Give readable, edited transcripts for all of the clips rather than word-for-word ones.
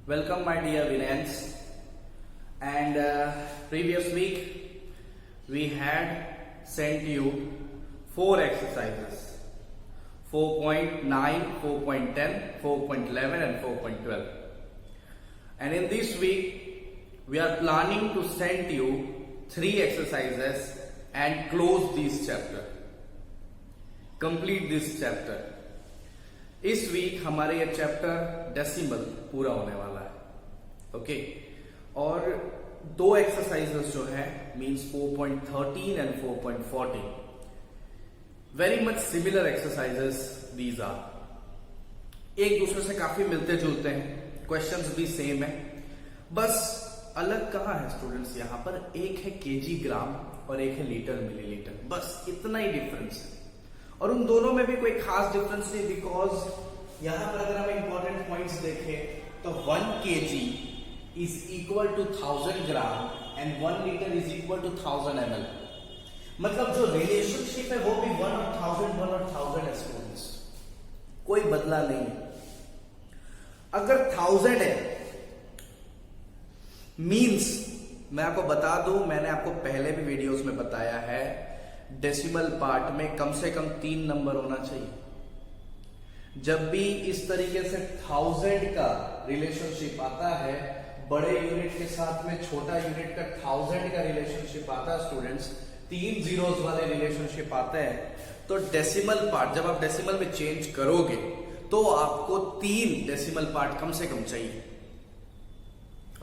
Welcome, my dear Vinance. And previous week we had sent you 4 exercises: 4.9, 4.10, 4.11 and 4.12. And in this week we are planning to send you 3 exercises and close this chapter, complete this chapter. इस week हमारे ये chapter decimal पूरा होने वाला है, okay. और 2 exercises जो है means 4.13 and 4.14, very much similar exercises these are, एक दूसरे से काफी मिलते जुलते हैं, क्वेश्चंस भी सेम है, बस अलग कहाँ है स्टूडेंट्स, यहां पर एक है केजी ग्राम और एक है लीटर मिलीलीटर, बस इतना ही डिफरेंस है। और उन दोनों में भी कोई खास डिफरेंस नहीं, बिकॉज यहां पर अगर हम इंपॉर्टेंट पॉइंट्स देखें तो 1 kg is equal to 1000 gram and 1 litre is equal to 1000 ml। मतलब जो रिलेशनशिप है वो भी 1 और 1000 है स्टूडेंट्स, कोई बदला नहीं है। अगर 1000 है मींस, मैं आपको बता दूं, मैंने आपको पहले भी वीडियोस में बताया है, डेसिमल पार्ट में कम से कम 3 नंबर होना चाहिए। जब भी इस तरीके से 1000 का रिलेशनशिप आता है, बड़े यूनिट के साथ में छोटा यूनिट का 1000 का रिलेशनशिप आता है स्टूडेंट्स, 3 जीरोस वाले रिलेशनशिप आते हैं, तो डेसिमल पार्ट जब आप डेसिमल में चेंज करोगे तो आपको 3 डेसिमल पार्ट कम से कम चाहिए,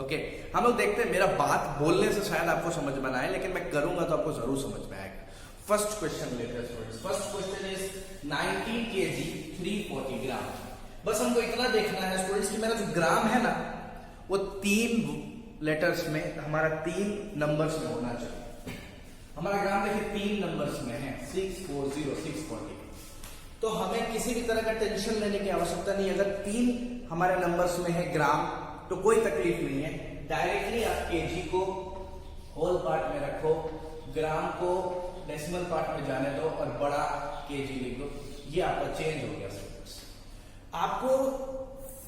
ओके। हम लोग देखते हैं, मेरा बात बोलने से शायद आपको समझ में ना आए, लेकिन मैं करूंगा तो आपको जरूर समझ में आएगा। फर्स्ट क्वेश्चन लेते हैं students. First question is 19 kg 340 ग्राम। बस हमको इतना देखना है स्टूडेंट्स कि मेरा जो ग्राम है ना वो 3 लेटर्स में, हमारा 3 नंबर्स में होना चाहिए। हमारा ग्राम देखिए 3 नंबर्स में है, 640 640। तो हमें किसी भी तरह का टेंशन लेने की आवश्यकता नहीं। अगर 3 हमारे नंबर्स में है ग्राम तो कोई तकलीफ नहीं है, डायरेक्टली आप केजी को होल पार्ट में रखो, ग्राम को डेसिमल पार्ट में जाने दो और बड़ा केजी लिखो, ये आपका चेंज हो गया। आपको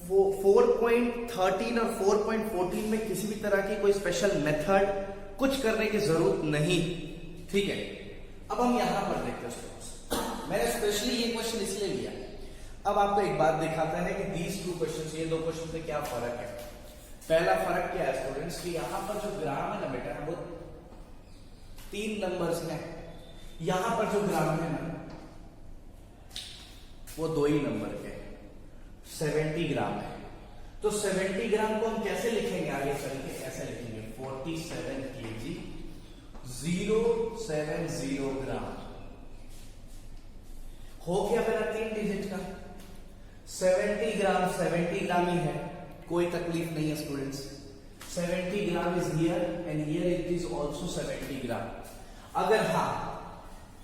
4.13 और 4.14 में किसी भी तरह की कोई स्पेशल मेथड कुछ करने की जरूरत नहीं, ठीक है। अब हम यहां पर देखते हैं, मैंने स्पेशली ये क्वेश्चन इसलिए लिया। अब आपको एक बात दिखाता है कि दीज 2 क्वेश्चन, ये 2 क्वेश्चन में क्या फर्क है। पहला फर्क क्या है स्टूडेंट्स कि यहां पर जो ग्राम है ना बेटा वो 3 नंबर्स में, यहां पर जो ग्राम है ना वो 2 ही नंबर के 70 ग्राम है। तो 70 ग्राम को हम कैसे लिखेंगे आगे चल के, ऐसे लिखेंगे 47 kg 070 ग्राम। हो गया मेरा 3 डिजिट का 70 ग्राम ही है, कोई तकलीफ नहीं है students. 70 gram is here and here it is also 70 ग्राम।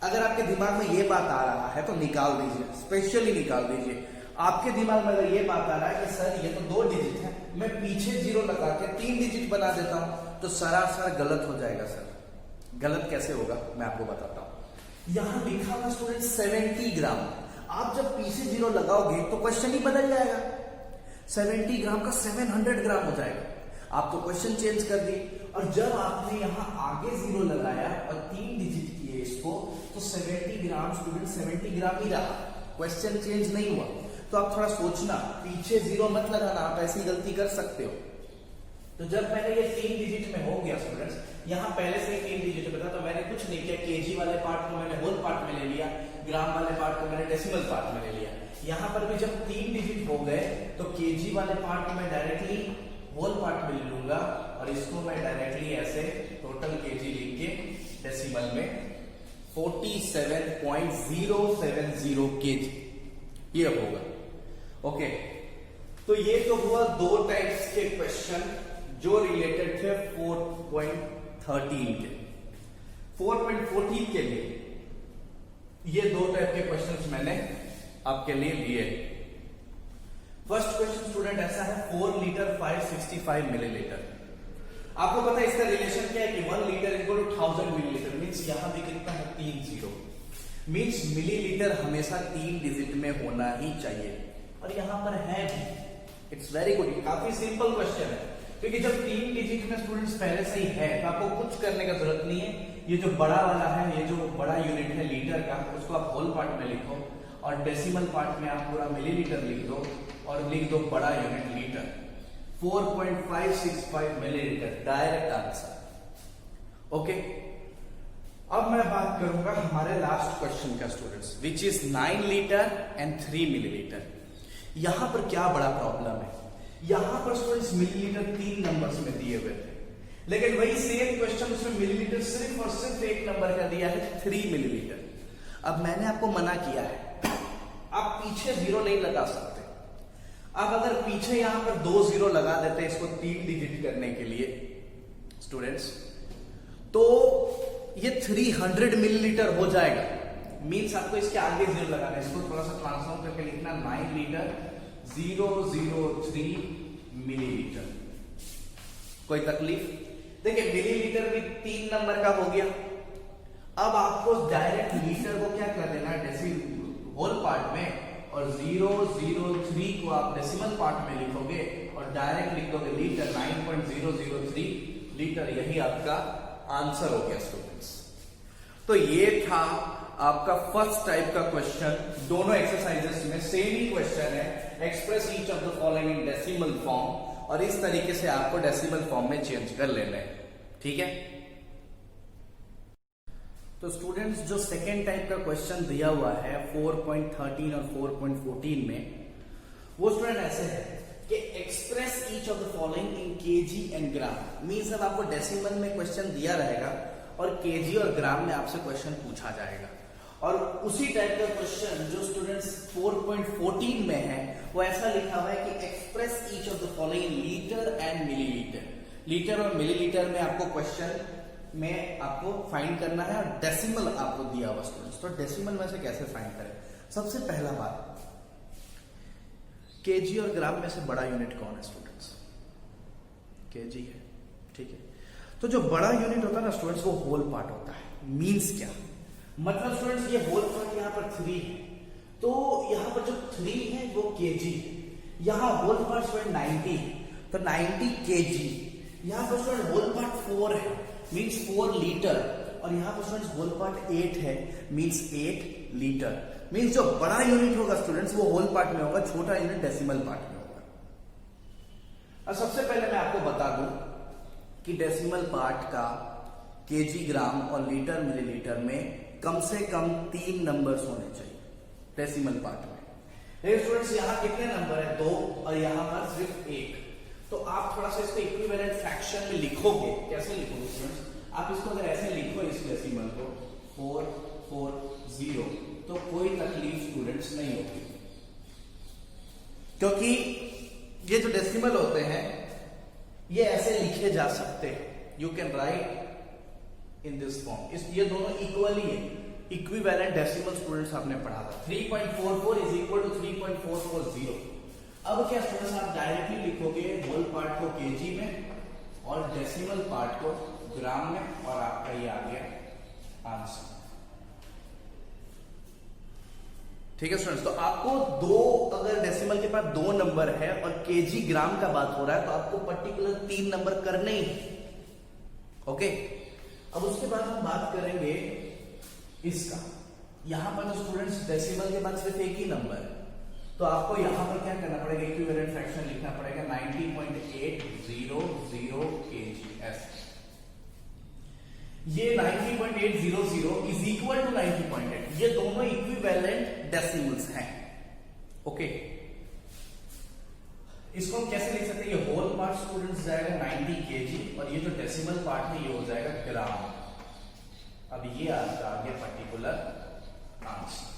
अगर आपके दिमाग में ये बात आ रहा है तो निकाल दीजिए, स्पेशली निकाल दीजिए। आपके दिमाग में अगर ये बात आ रहा है कि सर ये तो 2 डिजिट है, मैं पीछे 0 लगा के 3 डिजिट बना देता हूं, तो सरासर गलत हो जाएगा। सर गलत कैसे होगा मैं आपको बताता हूं। यहां लिखा हुआ स्टूडेंट 70 ग्राम, आप जब पीछे 0 लगाओगे तो क्वेश्चन ही बदल जाएगा, 70 ग्राम का 700 ग्राम हो जाएगा। आप तो क्वेश्चन चेंज कर दिए, और जब आपने यहां आगे 0 लगाया और 3 डिजिट किए इसको, तो 70 ग्राम स्टूडेंट 70 ग्राम ही रहा, क्वेश्चन चेंज नहीं हुआ। तो आप थोड़ा सोचना, पीछे 0 मत लगाना, आप ऐसी गलती कर सकते हो। तो जब मैंने ये 3 डिजिट में हो गया स्टूडेंट्स, यहां पहले से ही 3 डिजिट में था, तो मैंने कुछ नहीं किया, केजी वाले पार्ट को मैंने होल पार्ट में ले लिया, ग्राम वाले पार्ट को मैंने डेसिमल पार्ट में ले लिया। यहां पर भी जब 3 डिजिट हो गए तो केजी वाले पार्ट को मैं डायरेक्टली होल पार्ट में ले लूंगा, और इसको मैं डायरेक्टली ऐसे टोटल केजी लिख के डेसिमल में 47.070 केजी ये होगा, ओके। तो ये तो हुआ 2 टाइप्स के क्वेश्चन जो रिलेटेड थे 4.13 के। 4.14 के लिए ये 2 टाइप के क्वेश्चंस मैंने आपके लिए लिए। फर्स्ट क्वेश्चन स्टूडेंट ऐसा है, 4 लीटर 565 मिलीलीटर। आपको पता है इसका रिलेशन क्या है कि 1 litre equal to 1000 millilitre, means यहां भी कितना है 3 जीरो, मींस मिलीलीटर हमेशा 3 डिजिट में होना ही चाहिए, और यहां पर है भी इट्स वेरी गुड, काफी सिंपल क्वेश्चन है, क्योंकि जब 3 डिजिट में स्टूडेंट्स पहले से ही है तो आपको कुछ करने का जरूरत नहीं है। ये जो बड़ा वाला है, ये जो बड़ा यूनिट है लीटर का, उसको आप होल पार्ट में लिखो और डेसिमल पार्ट में आप पूरा मिलीलीटर लिख दो और लिख दो बड़ा unit litre. 4.565 millilitre, direct answer. Okay, अब मैं बात करूंगा हमारे लास्ट क्वेश्चन का students, which is 9 litre and 3 millilitre. यहां पर क्या बड़ा प्रॉब्लम है, यहां पर स्टूडेंट्स मिलीलीटर 3 नंबर्स में दिए हुए थे, लेकिन वही सेम क्वेश्चन उसमें मिलीलीटर सिर्फ और सिर्फ एक नंबर का दिया है 3 मिलीलीटर। अब मैंने आपको मना किया है, आप पीछे 0 नहीं लगा सकते। अब अगर पीछे यहां पर 2 0 लगा देते इसको 3 डिजिट करने के लिए स्टूडेंट्स, तो ये 300 मिलीलीटर हो जाएगा। मीन्स आपको इसके आगे 0 लगाना है, इसको थोड़ा सा ट्रांसफॉर्म करके लिखना 9 लीटर 003 मिलीलीटर। कोई तकलीफ? देखिए मिलीलीटर भी 3 नंबर का हो गया। अब आपको डायरेक्ट लीटर को क्या कर देना है, डेसिमल होल पार्ट में, और 003 को आप डेसिमल पार्ट में लिखोगे और डायरेक्ट लिख दोगे लीटर, 9.003 लीटर। यही आपका आंसर हो गया स्टूडेंट्स। तो ये था आपका फर्स्ट टाइप का क्वेश्चन। दोनों एक्सरसाइजेस में सेम ही क्वेश्चन है, express each of the following in decimal form, और इस तरीके से आपको डेसिमल फॉर्म में चेंज कर लेना है। ठीक है, तो स्टूडेंट्स जो सेकेंड टाइप का क्वेश्चन दिया हुआ है 4.13 और 4.14 में, वो स्टूडेंट ऐसे है कि express each of the following in KG and gram. Means अब आपको डेसिमल में क्वेश्चन दिया रहेगा और केजी और ग्राम में आपसे क्वेश्चन पूछा जाएगा। और उसी टाइप का क्वेश्चन जो स्टूडेंट्स 4.14 में है, वो ऐसा लिखा हुआ है कि express each of the following in litre and millilitre. Litre और मिलीलीटर में आपको क्वेश्चन में आपको फाइंड करना है, और डेसिमल आपको दिया हुआ स्टूडेंट्स। तो डेसिमल में से कैसे फाइंड करें? सबसे पहला बात, केजी और ग्राम में से बड़ा यूनिट कौन है स्टूडेंट्स? केजी है। ठीक है, तो जो बड़ा यूनिट होता है ना स्टूडेंट्स, वो होल पार्ट होता है। मींस क्या मतलब स्टूडेंट्स, ये होल पार्ट यहाँ पर 3 है, तो यहाँ पर जो 3 है वो केजी है। यहाँ होल पार्ट स्टूडेंट 90 है, तो 90 केजी। यहाँ पर स्टूडेंट होल पार्ट 4 है, मीन्स 4 लीटर, और यहाँ पर स्टूडेंट्स होल पार्ट 8 है, मीन्स 8 लीटर। मीन्स जो बड़ा यूनिट होगा स्टूडेंट्स वो होल पार्ट में होगा, छोटा यूनिट डेसिमल पार्ट में होगा। अब सबसे पहले मैं आपको बता दूं कि डेसिमल पार्ट का केजी, ग्राम और लीटर, मिलीलीटर में कम से कम 3 नंबर्स होने चाहिए डेसिमल पार्ट में। स्टूडेंट्स यहाँ कितने नंबर है? 2, और यहाँ पर सिर्फ 1। तो आप थोड़ा सा इसको इक्विवेलेंट फ्रैक्शन में लिखोगे। कैसे लिखोगे स्टूडेंट्स? आप इसको अगर ऐसे लिखो इस डेसिमल को 440, तो कोई तकलीफ स्टूडेंट्स नहीं होगी, क्योंकि ये जो डेसिमल होते हैं ये ऐसे लिखे जा सकते हैं। You can write in this form. ये दोनों इक्वली है, इक्विवेलेंट डेसिमल स्टूडेंट्स आपने पढ़ा था। 3.44 इज इक्वल टू 3.440। अब क्या स्टूडेंट्स, आप डायरेक्टली लिखोगे होल पार्ट को केजी में और डेसिमल पार्ट को ग्राम में, और आपका ये आ गया आंसर। ठीक है स्टूडेंट्स, तो आपको अगर डेसिमल के पास 2 नंबर है और केजी ग्राम का बात हो रहा है, तो आपको पर्टिकुलर 3 नंबर करने ही। ओके, अब उसके बाद हम बात करेंगे इसका। यहां पर जो स्टूडेंट्स डेसिमल के बाद सिर्फ एक ही नंबर है, तो आपको यहां पर क्या करना पड़ेगा, इक्विवेलेंट फ्रैक्शन लिखना पड़ेगा 90.800 kgs। ये 90.800 इज इक्वल टू 90.8। ये दोनों इक्विवेलेंट डेसिमल्स हैं। ओके, इसको हम कैसे लिख सकते हैं? ये होल पार्ट स्टूडेंट्स जाएगा 90 kg, और ये जो डेसिमल पार्ट है ये हो जाएगा ग्राम। अब ये आपका आ गया पर्टिकुलर आंसर।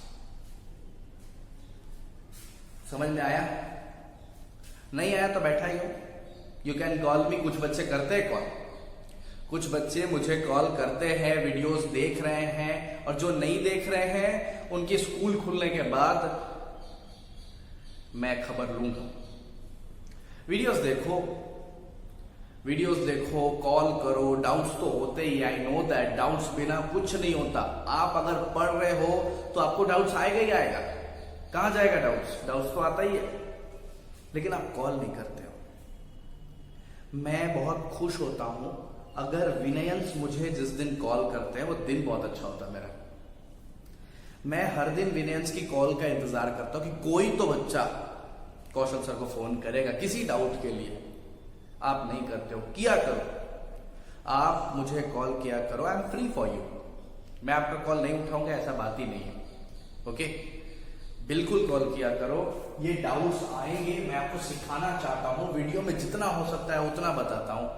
समझ में आया? नहीं आया तो बैठा ही हो, यू कैन कॉल मी। कुछ बच्चे करते हैं कॉल, कुछ बच्चे मुझे कॉल करते हैं, वीडियोस देख रहे हैं, और जो नहीं देख रहे हैं उनके स्कूल खुलने के बाद मैं खबर लूंगा। वीडियोस देखो, कॉल करो, डाउट्स तो होते ही। आई नो दैट डाउट्स बिना कुछ नहीं होता। आप अगर पढ़ रहे हो तो आपको डाउट्स आएगा ही आएगा। कहां जाएगा डाउट्स? डाउट्स तो आता ही है। लेकिन आप कॉल नहीं करते हो। मैं बहुत खुश होता हूं अगर विनयंस मुझे जिस दिन कॉल करते हैं वो दिन बहुत अच्छा होता है मेरा। मैं हर दिन विनयंस की कॉल का इंतजार करता हूं कि कोई तो बच्चा कौशल सर को फोन करेगा किसी डाउट के लिए। आप नहीं करते हो, किया करो, आप मुझे कॉल किया करो, I am free for you. मैं आपका कॉल नहीं उठाऊंगा ऐसा बात ही नहीं है, ओके? बिल्कुल कॉल किया करो। ये डाउट्स आएंगे, मैं आपको सिखाना चाहता हूं, वीडियो में जितना हो सकता है उतना बताता हूं,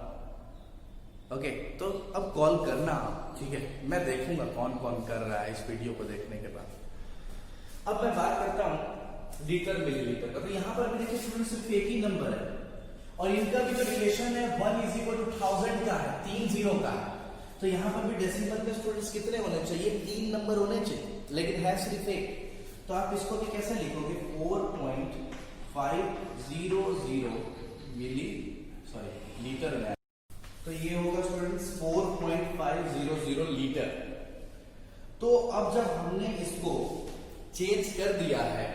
ओके? तो अब कॉल करना, ठीक है? मैं देखूंगा कौन कौन कर रहा है इस वीडियो को देखने के बाद। अब मैं बात करता हूं लीटर मिलीलीटर का। तो यहां पर भी देखिए स्टूडेंट सिर्फ एक ही नंबर है और इनका भी जो रिलेशन है 1:1000 का है, 3 0 का है। तो यहां पर भी डेसिमल में स्टूडेंट्स कितने होने चाहिए? 3 नंबर होने चाहिए, लेकिन है सिर्फ एक। तो आप इसको भी कैसे लिखोगे? 4.500 लीटर में। तो ये होगा स्टूडेंट्स 4.500 लीटर। तो अब जब हमने इसको चेंज कर दिया है,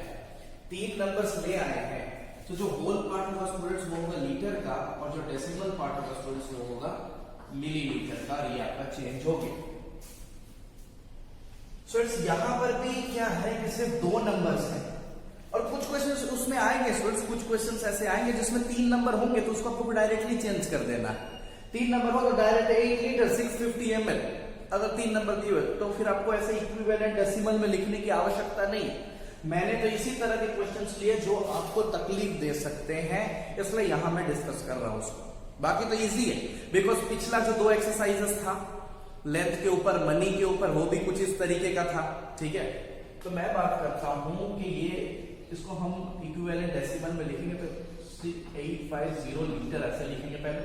3 नंबर्स ले आए हैं, तो जो होल पार्ट होगा स्टूडेंट्स वो होगा लीटर का और जो डेसिमल पार्ट होगा स्टूडेंट्स वो होगा मिलीलीटर का। ये आपका चेंज हो गया। स्टूडेंट्स यहां पर भी क्या है कि सिर्फ 2 नंबर्स हैं और कुछ क्वेश्चंस उसमें आएंगे स्टूडेंट्स, कुछ क्वेश्चंस ऐसे आएंगे जिसमें 3 नंबर होंगे तो उसको आपको डायरेक्टली चेंज कर देना है। 3 नंबर हो तो डायरेक्ट 8 लीटर 650 ml। अगर 3 नंबर दिए हुए तो फिर आपको ऐसे इक्विवेलेंट डेसिमल में लिखने की आवश्यकता नहीं। मैंने तो इसी तरह के क्वेश्चंस लिए जो आपको तकलीफ दे सकते हैं, इसलिए यहां मैं डिस्कस कर रहा हूं उसको। बाकी तो इजी है, बिकॉज पिछला जो 2 एक्सरसाइजेस था लेंथ के ऊपर, मनी के ऊपर, वो भी कुछ इस तरीके का था, ठीक है? तो मैं बात करता हूं कि ये इसको हम इक्विवेलेंट डेसिमल में लिखेंगे तो 850 लीटर ऐसे लिखेंगे पहले,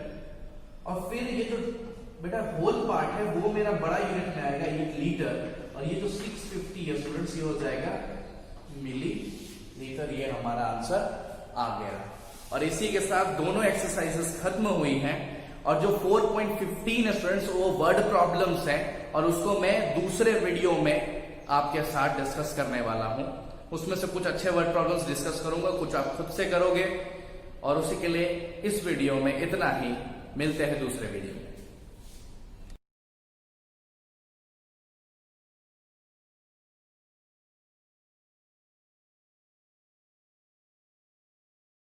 और फिर ये जो बेटा होल पार्ट है वो मेरा बड़ा यूनिट में आएगा 8 लीटर, और ये जो 650 है स्टूडेंट्स ये हो जाएगा मिली लीटर। ये हमारा आंसर आ गया। और इसी के साथ दोनों एक्सरसाइजेस खत्म हुई हैं। और जो 4.15 है स्टूडेंट्स वो वर्ड प्रॉब्लम्स हैं और उसको मैं दूसरे वीडियो में आपके साथ डिस्कस करने वाला हूं। उसमें से कुछ अच्छे वर्ड प्रॉब्लम्स डिस्कस करूंगा, कुछ आप खुद से करोगे। और उसी के लिए इस वीडियो में इतना ही। मिलते हैं दूसरे वीडियो में।